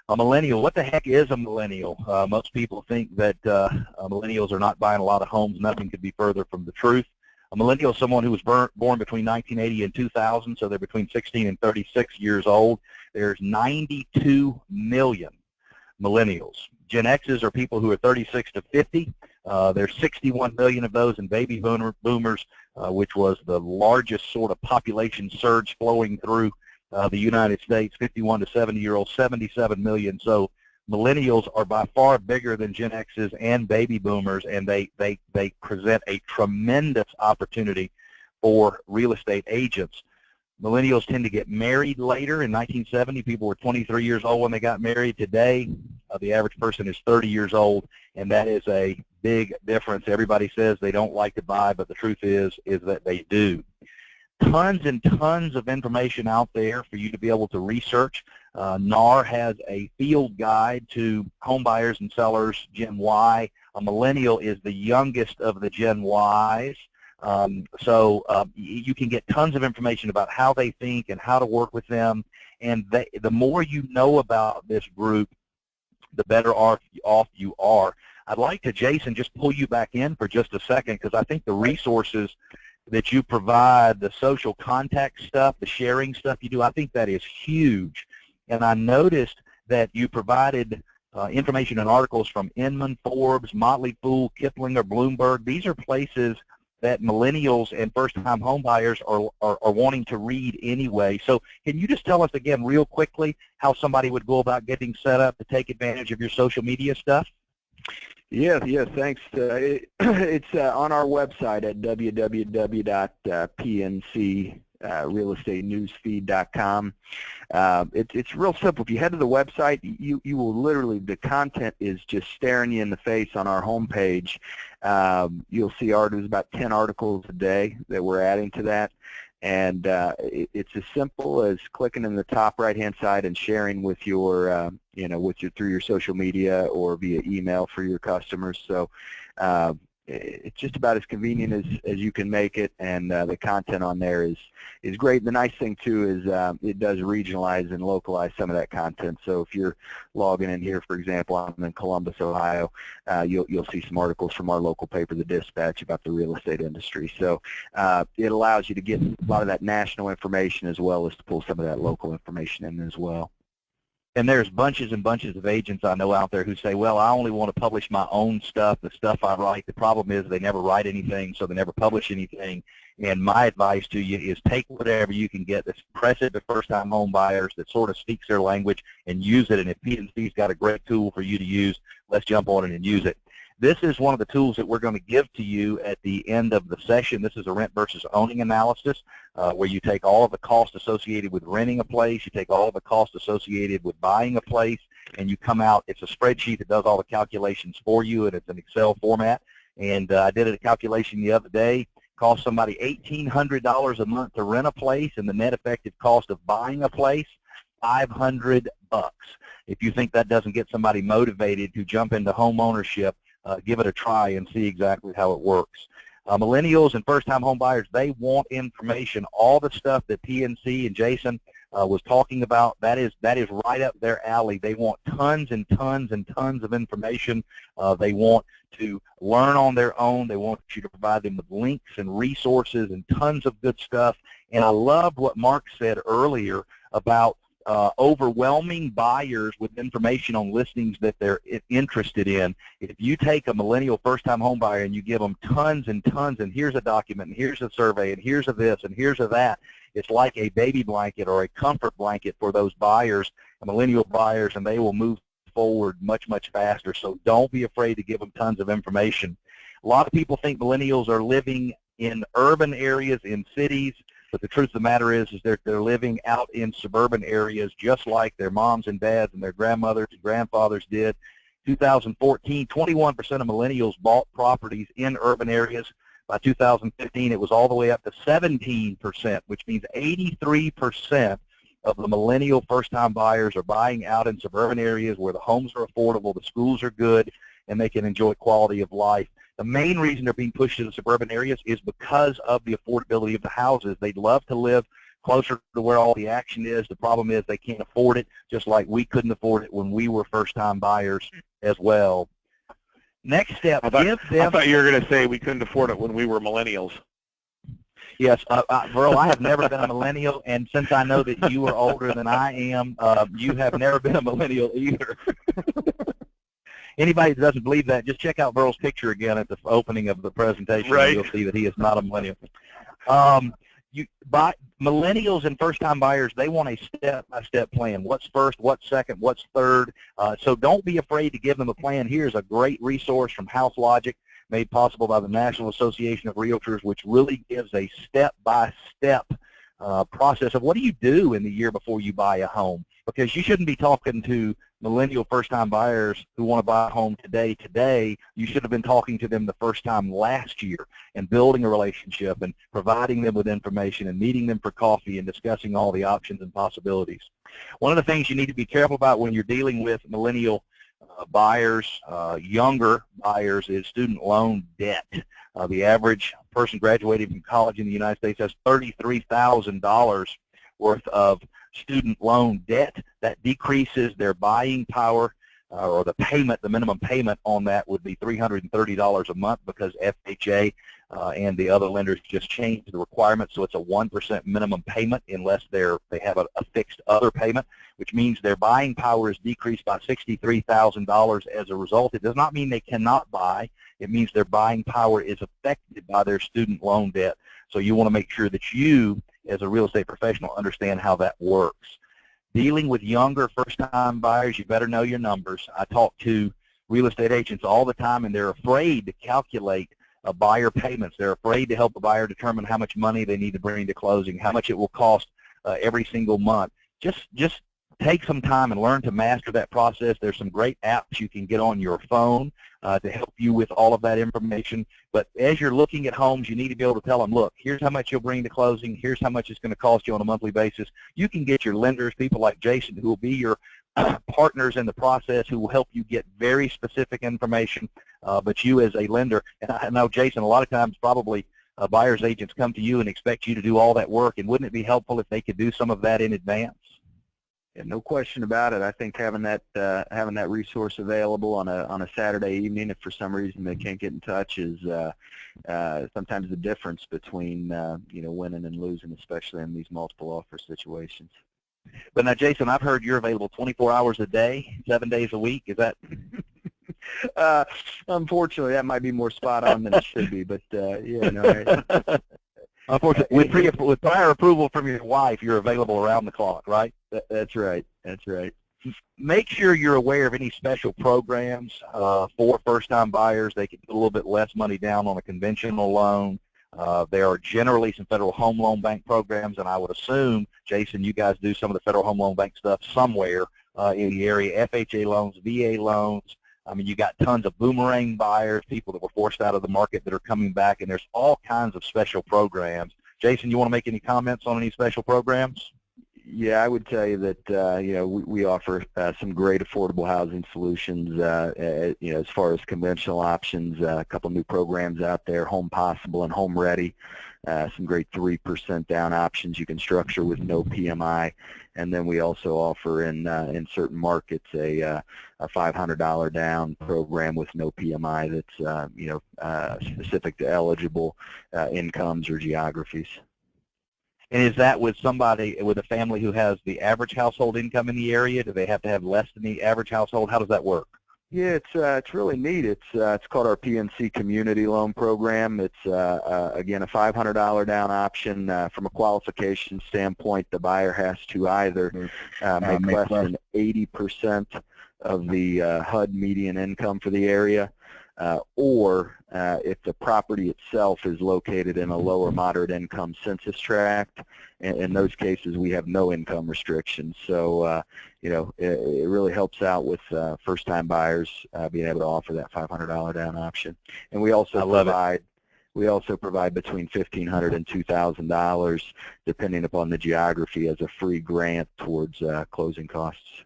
A millennial, what the heck is a millennial? Most people think that millennials are not buying a lot of homes. Nothing could be further from the truth. A millennial is someone who was born between 1980 and 2000, so they're between 16 and 36 years old. There's 92 million millennials. Gen X's are people who are 36 to 50. There's 61 million of those, and baby boomers, which was the largest sort of population surge flowing through the United States, 51 to 70-year-olds, 77 million. So millennials are by far bigger than Gen X's and baby boomers, and they present a tremendous opportunity for real estate agents. Millennials tend to get married later. In 1970, people were 23 years old when they got married. Today, the average person is 30 years old, and that is a big difference. Everybody says they don't like to buy, but the truth is that they do. Tons and tons of information out there for you to be able to research. NAR has a field guide to home buyers and sellers, Gen Y. A millennial is the youngest of the Gen Ys. So you can get tons of information about how they think and how to work with them. And the more you know about this group, the better off you are. I'd like to, Jason, just pull you back in for just a second, because I think the resources that you provide, the social contact stuff, the sharing stuff you do, I think that is huge. And I noticed that you provided information and articles from Inman, Forbes, Motley Fool, Kiplinger, Bloomberg. These are places that millennials and first-time home buyers are wanting to read anyway. So can you just tell us again real quickly how somebody would go about getting set up to take advantage of your social media stuff? Yes, thanks. It's on our website at www.pnc realestatenewsfeed.com. It's real simple. If you head to the website, you will literally, the content is just staring you in the face on our homepage. You'll see there's about 10 articles a day that we're adding to that. And it's as simple as clicking in the top right-hand side and sharing with your, through your social media or via email for your customers. So it's just about as convenient as you can make it, and the content on there is great. The nice thing too is it does regionalize and localize some of that content. So if you're logging in here, for example, I'm in Columbus, Ohio, you'll see some articles from our local paper, The Dispatch, about the real estate industry. So it allows you to get a lot of that national information as well as to pull some of that local information in as well. And there's bunches and bunches of agents I know out there who say, well, I only want to publish my own stuff, the stuff I write. The problem is they never write anything, so they never publish anything. And my advice to you is take whatever you can get that's impressive to first-time home buyers, that sort of speaks their language, and use it. And if PNC's got a great tool for you to use, let's jump on it and use it. This is one of the tools that we're going to give to you at the end of the session. This is a rent versus owning analysis, where you take all of the costs associated with renting a place, you take all of the costs associated with buying a place, and you come out. It's a spreadsheet that does all the calculations for you, and it's an Excel format. And I did a calculation the other day. Cost somebody $1,800 a month to rent a place, and the net effective cost of buying a place, $500. If you think that doesn't get somebody motivated to jump into home ownership, give it a try and see exactly how it works. Millennials and first-time home buyers, they want information. All the stuff that PNC and Jason was talking about, that is right up their alley. They want tons and tons and tons of information. They want to learn on their own. They want you to provide them with links and resources and tons of good stuff. And I loved what Mark said earlier about overwhelming buyers with information on listings that they're interested in. If you take a millennial first-time home buyer and you give them tons and tons, and here's a document, and here's a survey, and here's a this, and here's a that, it's like a baby blanket or a comfort blanket for those buyers, millennial buyers, and they will move forward much, much faster. So don't be afraid to give them tons of information. A lot of people think millennials are living in urban areas, in cities, but the truth of the matter is they're living out in suburban areas just like their moms and dads and their grandmothers and grandfathers did. 2014, 21% of millennials bought properties in urban areas. By 2015, it was all the way up to 17%, which means 83% of the millennial first-time buyers are buying out in suburban areas where the homes are affordable, the schools are good, and they can enjoy quality of life. The main reason they're being pushed to the suburban areas is because of the affordability of the houses. They'd love to live closer to where all the action is. The problem is they can't afford it, just like we couldn't afford it when we were first-time buyers as well. Next step, I thought you were going to say we couldn't afford it when we were millennials. Yes, Burl, I have never been a millennial, and since I know that you are older than I am, you have never been a millennial either. Anybody that doesn't believe that, just check out Burl's picture again at the opening of the presentation, right, and you'll see that he is not a millennial. Millennials and first-time buyers, they want a step-by-step plan. What's first, what's second, what's third. So don't be afraid to give them a plan. Here's a great resource from House Logic, made possible by the National Association of Realtors, which really gives a step-by-step process of what do you do in the year before you buy a home. Because you shouldn't be talking to millennial first-time buyers who want to buy a home today. You should have been talking to them the first time last year and building a relationship and providing them with information and meeting them for coffee and discussing all the options and possibilities. One of the things you need to be careful about when you're dealing with millennial buyers, younger buyers, is student loan debt. The average person graduating from college in the United States has $33,000 worth of student loan debt. That decreases their buying power. or the payment, the minimum payment on that would be $330 a month because FHA and the other lenders just changed the requirement, so it's a 1% minimum payment unless they have a fixed other payment, which means their buying power is decreased by $63,000 as a result. It does not mean they cannot buy. It means their buying power is affected by their student loan debt. So you want to make sure that you, as a real estate professional, understand how that works. Dealing with younger first-time buyers, you better know your numbers. I talk to real estate agents all the time, and they're afraid to calculate buyer payments. They're afraid to help a buyer determine how much money they need to bring to closing, how much it will cost every single month. Just take some time and learn to master that process. There's some great apps you can get on your phone to help you with all of that information. But as you're looking at homes, you need to be able to tell them, look, here's how much you'll bring to closing. Here's how much it's going to cost you on a monthly basis. You can get your lenders, people like Jason, who will be your partners in the process, who will help you get very specific information. But you as a lender, and I know, Jason, a lot of times probably buyer's agents come to you and expect you to do all that work. And wouldn't it be helpful if they could do some of that in advance? Yeah, no question about it. I think having that resource available on a Saturday evening, if for some reason they can't get in touch, is sometimes the difference between winning and losing, especially in these multiple offer situations. But now, Jason, I've heard you're available 24 hours a day, 7 days a week. Is that? Unfortunately, that might be more spot on than it should be. But yeah, no. Unfortunately, with prior approval from your wife, you're available around the clock, right? That's right. That's right. Make sure you're aware of any special programs for first-time buyers. They can put a little bit less money down on a conventional loan. There are generally some Federal Home Loan Bank programs, and I would assume, Jason, you guys do some of the Federal Home Loan Bank stuff somewhere in the area, FHA loans, VA loans. I mean, you got tons of boomerang buyers, people that were forced out of the market that are coming back, and there's all kinds of special programs. Jason, you want to make any comments on any special programs? Yeah, I would tell you that we offer some great affordable housing solutions. As far as conventional options, a couple new programs out there, Home Possible and Home Ready. Some great 3% down options you can structure with no PMI, and then we also offer in certain markets a $500 down program with no PMI that's specific to eligible incomes or geographies. And is that with somebody, with a family who has the average household income in the area? Do they have to have less than the average household? How does that work? Yeah, it's really neat. It's called our PNC Community Loan Program. It's again a $500 down option. From a qualification standpoint, the buyer has to either make less than 80% of the HUD median income for the area, or if the property itself is located in a low or moderate income census tract. In those cases, we have no income restrictions. So, it really helps out with first-time buyers being able to offer that $500 down option. And we also provide between $1,500 and $2,000, depending upon the geography, as a free grant towards closing costs.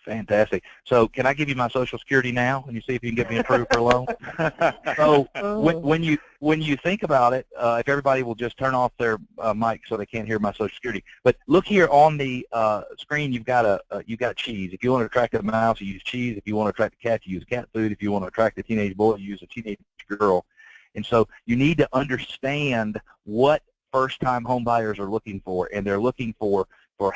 Fantastic. So can I give you my Social Security now and you see if you can get me approved for a loan? So when you think about it, if everybody will just turn off their mic so they can't hear my Social Security. But look here on the screen, you've got cheese. If you want to attract a mouse, you use cheese. If you want to attract a cat, you use cat food. If you want to attract a teenage boy, you use a teenage girl. And so you need to understand what first-time home buyers are looking for, and they're looking for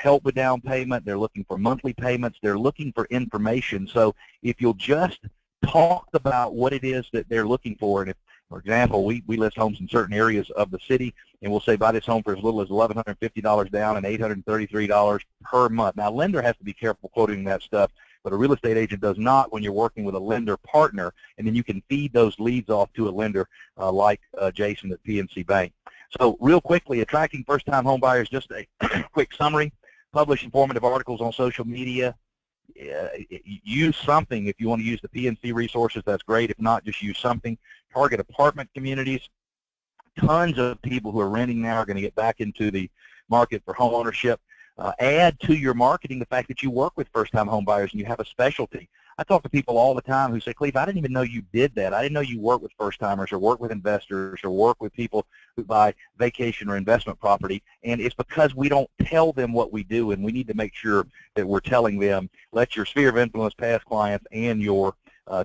help with down payment, they're looking for monthly payments, they're looking for information. So if you'll just talk about what it is that they're looking for, and if, for example, we list homes in certain areas of the city, and we'll say buy this home for as little as $1,150 down and $833 per month. Now, a lender has to be careful quoting that stuff, but a real estate agent does not when you're working with a lender partner, and then you can feed those leads off to a lender like Jason at PNC Bank. So real quickly, attracting first-time home buyers, just a quick summary. Publish informative articles on social media. Use something. If you want to use the PNC resources, that's great. If not, just use something. Target apartment communities. Tons of people who are renting now are going to get back into the market for home ownership. Add to your marketing the fact that you work with first-time home buyers and you have a specialty. I talk to people all the time who say, Cleve, I didn't even know you did that. I didn't know you work with first-timers or work with investors or work with people who buy vacation or investment property. And it's because we don't tell them what we do, and we need to make sure that we're telling them, let your sphere of influence past clients and your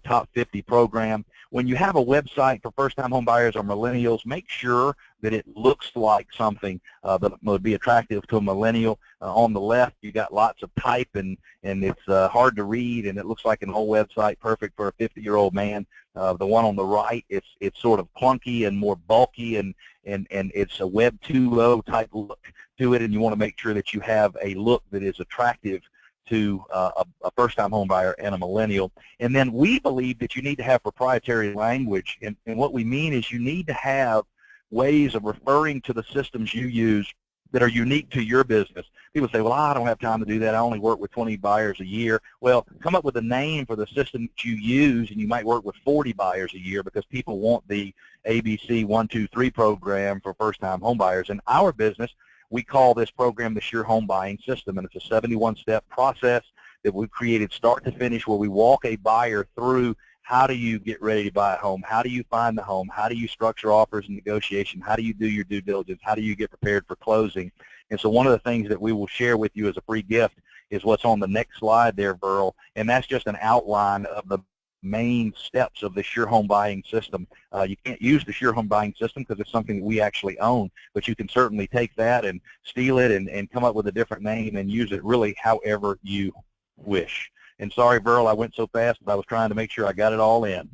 top 50 program. When you have a website for first-time home buyers or millennials, make sure that it looks like something that would be attractive to a millennial. On the left, you got lots of type, and it's hard to read, and it looks like an old website, perfect for a 50-year-old man. The one on the right, it's sort of clunky and more bulky, and it's a Web 2.0 type look to it, and you want to make sure that you have a look that is attractive to a first-time home buyer and a millennial. And then we believe that you need to have proprietary language, and what we mean is you need to have ways of referring to the systems you use that are unique to your business. People say, well, I don't have time to do that. I only work with 20 buyers a year. Well, come up with a name for the system that you use, and you might work with 40 buyers a year because people want the ABC 123 program for first-time home buyers. In our business, we call this program the Sure Home Buying System, and it's a 71-step process that we've created start to finish, where we walk a buyer through how do you get ready to buy a home, how do you find the home, how do you structure offers and negotiation, how do you do your due diligence, how do you get prepared for closing. And so one of the things that we will share with you as a free gift is what's on the next slide there, Burl, and that's just an outline of the main steps of the Sure Home Buying System. You can't use the Sure Home Buying System because it's something that we actually own, but you can certainly take that and steal it and come up with a different name and use it really however you wish. And sorry, Burl, I went so fast, but I was trying to make sure I got it all in.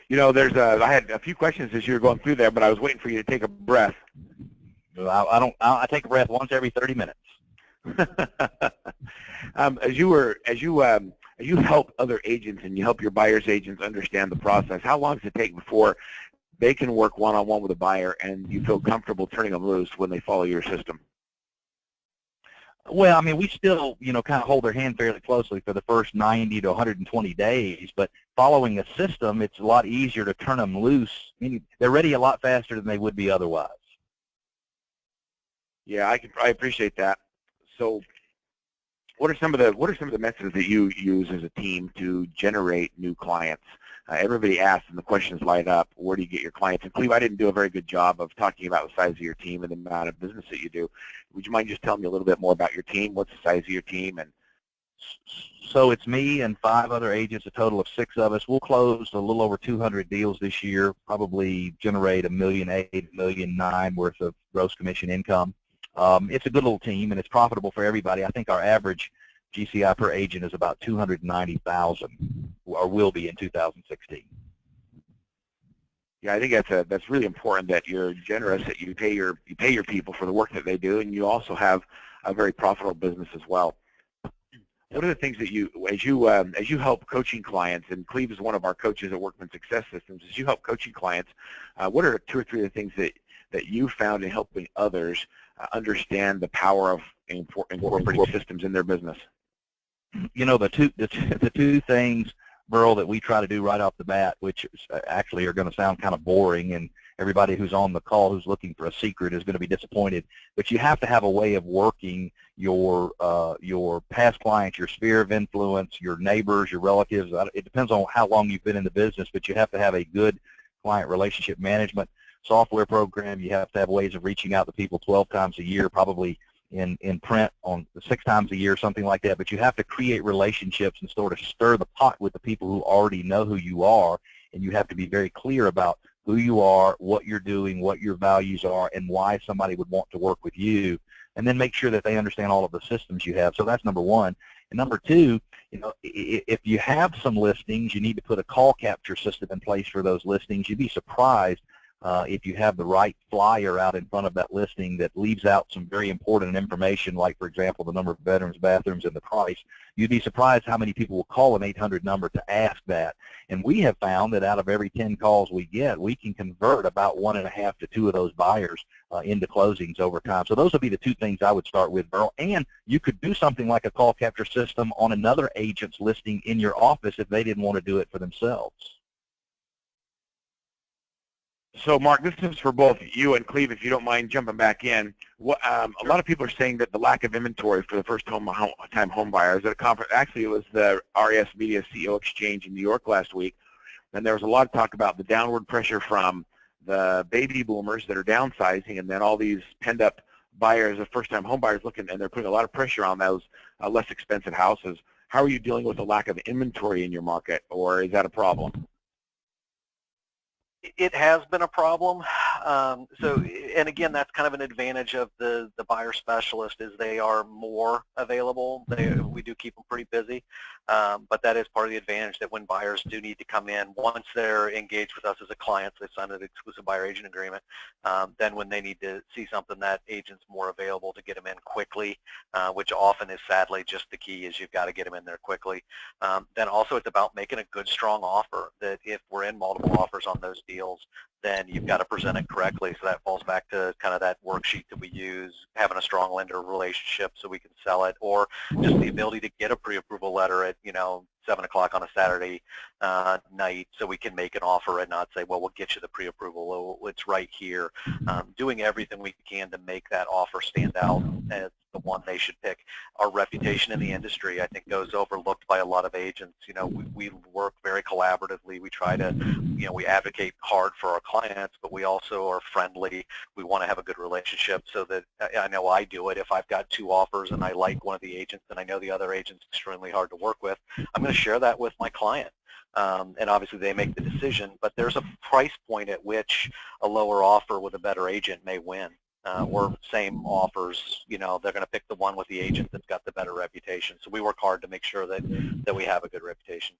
You know, I had a few questions as you were going through there, but I was waiting for you to take a breath. I take a breath once every 30 minutes. As you help other agents and you help your buyer's agents understand the process, how long does it take before they can work one-on-one with a buyer and you feel comfortable turning them loose when they follow your system? Well, I mean, we still, kind of hold their hand fairly closely for the first 90 to 120 days, but following a system, it's a lot easier to turn them loose. I mean, they're ready a lot faster than they would be otherwise. Yeah, I appreciate that. So what are some of the methods that you use as a team to generate new clients? Everybody asks, and the questions light up, where do you get your clients? And Cleve, I didn't do a very good job of talking about the size of your team and the amount of business that you do. Would you mind just telling me a little bit more about your team? What's the size of your team? And so it's me and 5 other agents, a total of 6 of us. We'll close a little over 200 deals this year, probably generate $1.8 million, $1.9 million worth of gross commission income. It's a good little team, and it's profitable for everybody. I think our average GCI per agent is about $290,000, or will be in 2016. Yeah, I think that's really important that you're generous, that you pay your people for the work that they do, and you also have a very profitable business as well. What are the things that as you help coaching clients, and Cleve is one of our coaches at Workman Success Systems, as you help coaching clients, what are 2 or 3 of the things that you found in helping others understand the power of incorporating systems in their business? The two things, Burl, that we try to do right off the bat, which actually are going to sound kind of boring, and everybody who's on the call who's looking for a secret is going to be disappointed, but you have to have a way of working your past clients, your sphere of influence, your neighbors, your relatives. It depends on how long you've been in the business, but you have to have a good client relationship management software program. You have to have ways of reaching out to people 12 times a year, probably in print on 6 times a year, something like that. But you have to create relationships and sort of stir the pot with the people who already know who you are, and you have to be very clear about who you are, what you're doing, what your values are, and why somebody would want to work with you, and then make sure that they understand all of the systems you have. So that's number 1. And number 2, if you have some listings, you need to put a call capture system in place for those listings. You'd be surprised if you have the right flyer out in front of that listing that leaves out some very important information, like, for example, the number of bedrooms, bathrooms, and the price. You'd be surprised how many people will call an 800 number to ask that. And we have found that out of every 10 calls we get, we can convert about 1.5 to 2 of those buyers into closings over time. So those would be the 2 things I would start with, Burl. And you could do something like a call capture system on another agent's listing in your office if they didn't want to do it for themselves. So, Mark, this is for both you and Cleve, if you don't mind jumping back in. A lot of people are saying that the lack of inventory for the first-time home buyers at a conference. Actually, it was the RISMedia CEO Exchange in New York last week, and there was a lot of talk about the downward pressure from the baby boomers that are downsizing, and then all these pent-up buyers, the first-time home buyers looking, and they're putting a lot of pressure on those less expensive houses. How are you dealing with the lack of inventory in your market, or is that a problem? It has been a problem. And again, that's kind of an advantage of the buyer specialist, is they are more available. We do keep them pretty busy, but that is part of the advantage, that when buyers do need to come in, once they're engaged with us as a client, so they signed an exclusive buyer agent agreement, then when they need to see something, that agent's more available to get them in quickly, which often is sadly just the key, is you've got to get them in there quickly. Then also it's about making a good, strong offer, that if we're in multiple offers on those deals, then you've got to present it correctly. So that falls back to kind of that worksheet that we use, having a strong lender relationship so we can sell it, or just the ability to get a pre-approval letter at 7 o'clock on a Saturday night, so we can make an offer and not say, well, we'll get you the pre-approval, it's right here. Doing everything we can to make that offer stand out as the one they should pick. Our reputation in the industry, I think, goes overlooked by a lot of agents. We work very collaboratively. We try to, we advocate hard for our clients, but we also are friendly. We want to have a good relationship, so that I know I do it. If I've got 2 offers and I like one of the agents and I know the other agent's extremely hard to work with, I'm going to share that with my client. And obviously they make the decision, but there's a price point at which a lower offer with a better agent may win. Or same offers, they're going to pick the one with the agent that's got the better reputation. So we work hard to make sure that we have a good reputation.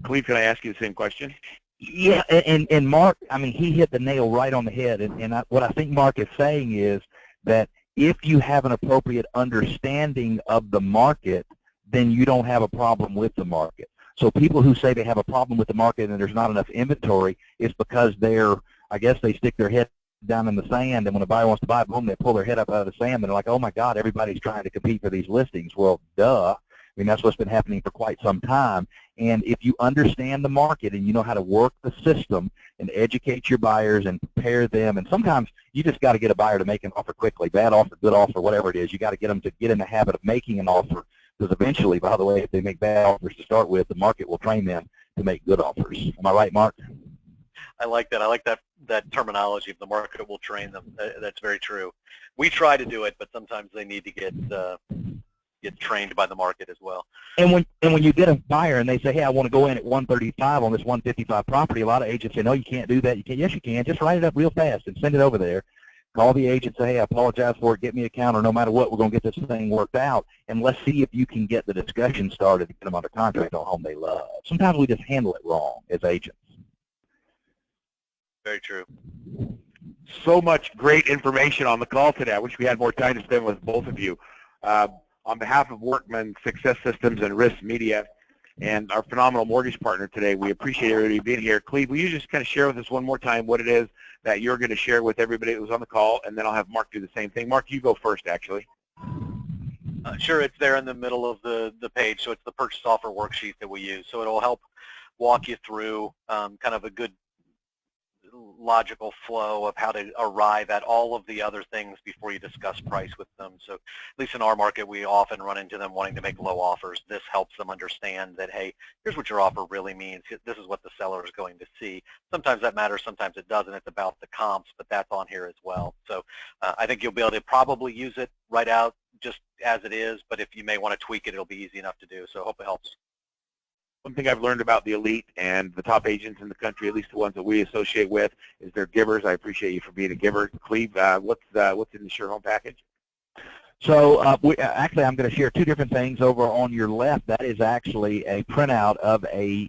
Cleve, can I ask you the same question? Yeah, and Mark, I mean, he hit the nail right on the head. And what I think Mark is saying is that if you have an appropriate understanding of the market, then you don't have a problem with the market. So people who say they have a problem with the market and there's not enough inventory, is because I guess they stick their head down in the sand, and when a buyer wants to buy a home, they pull their head up out of the sand, and they're like, oh my God, everybody's trying to compete for these listings. Well, duh. I mean, that's what's been happening for quite some time. And if you understand the market and you know how to work the system and educate your buyers and prepare them, and sometimes you just got to get a buyer to make an offer quickly, bad offer, good offer, whatever it is, you got to get them to get in the habit of making an offer, because eventually, by the way, if they make bad offers to start with, the market will train them to make good offers. Am I right, Mark? I like that. I like that terminology of the market will train them. That's very true. We try to do it, but sometimes they need to get trained by the market as well. And when you get a buyer and they say, hey, I want to go in at 135 on this 155 property, a lot of agents say, no, you can't do that. You can. Yes, you can. Just write it up real fast and send it over there. Call the agent, say, hey, I apologize for it. Get me a counter. No matter what, we're going to get this thing worked out. And let's see if you can get the discussion started to get them under contract on a home they love. Sometimes we just handle it wrong as agents. Very true. So much great information on the call today. I wish we had more time to spend with both of you. On behalf of Workman Success Systems and RISMedia and our phenomenal mortgage partner today, we appreciate everybody being here. Cleve, will you just kind of share with us one more time what it is that you're going to share with everybody that was on the call, and then I'll have Mark do the same thing. Mark, you go first, actually. Sure, it's there in the middle of the page, so it's the purchase offer worksheet that we use. So it'll help walk you through kind of a good logical flow of how to arrive at all of the other things before you discuss price with them. So at least in our market, we often run into them wanting to make low offers. This helps them understand that, hey, here's what your offer really means. This is what the seller is going to see. Sometimes that matters, sometimes it doesn't. It's about the comps, but that's on here as well. So I think you'll be able to probably use it right out just as it is, but if you may want to tweak it, it'll be easy enough to do. So I hope it helps. One thing I've learned about the elite and the top agents in the country, at least the ones that we associate with, is they're givers. I appreciate you for being a giver. Cleve, what's in the Sure Home package? So actually, I'm going to share 2 different things. Over on your left, that is actually a printout of an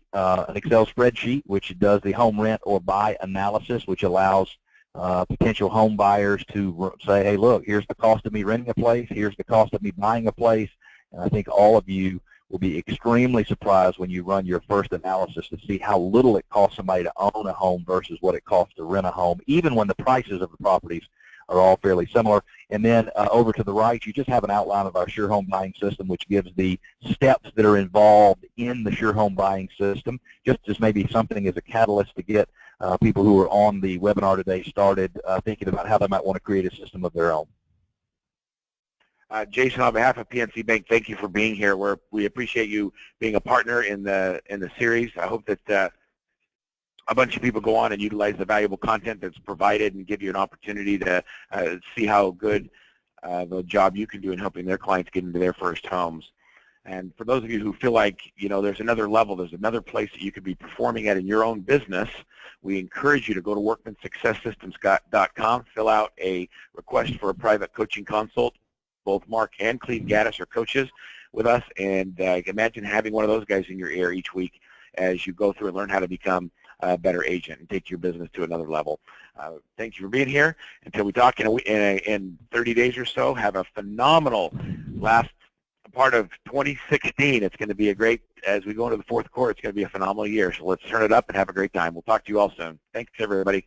Excel spreadsheet, which does the home rent or buy analysis, which allows potential home buyers to say, hey, look, here's the cost of me renting a place, here's the cost of me buying a place. And I think all of you will be extremely surprised when you run your first analysis to see how little it costs somebody to own a home versus what it costs to rent a home, even when the prices of the properties are all fairly similar. And then over to the right, you just have an outline of our Sure Home buying system, which gives the steps that are involved in the Sure Home buying system, just as maybe something as a catalyst to get people who are on the webinar today started thinking about how they might want to create a system of their own. Jason, on behalf of PNC Bank, thank you for being here. We appreciate you being a partner in the series. I hope that a bunch of people go on and utilize the valuable content that's provided and give you an opportunity to see how good the job you can do in helping their clients get into their first homes. And for those of you who feel like, you know, there's another level, there's another place that you could be performing at in your own business, we encourage you to go to workmansuccesssystems.com, fill out a request for a private coaching consult. Both Mark and Cleve Gaddis are coaches with us, and imagine having one of those guys in your ear each week as you go through and learn how to become a better agent and take your business to another level. Thank you for being here. Until we talk in 30 days or so, have a phenomenal last part of 2016. It's going to be a great, as we go into the fourth quarter, it's going to be a phenomenal year. So let's turn it up and have a great time. We'll talk to you all soon. Thanks, everybody.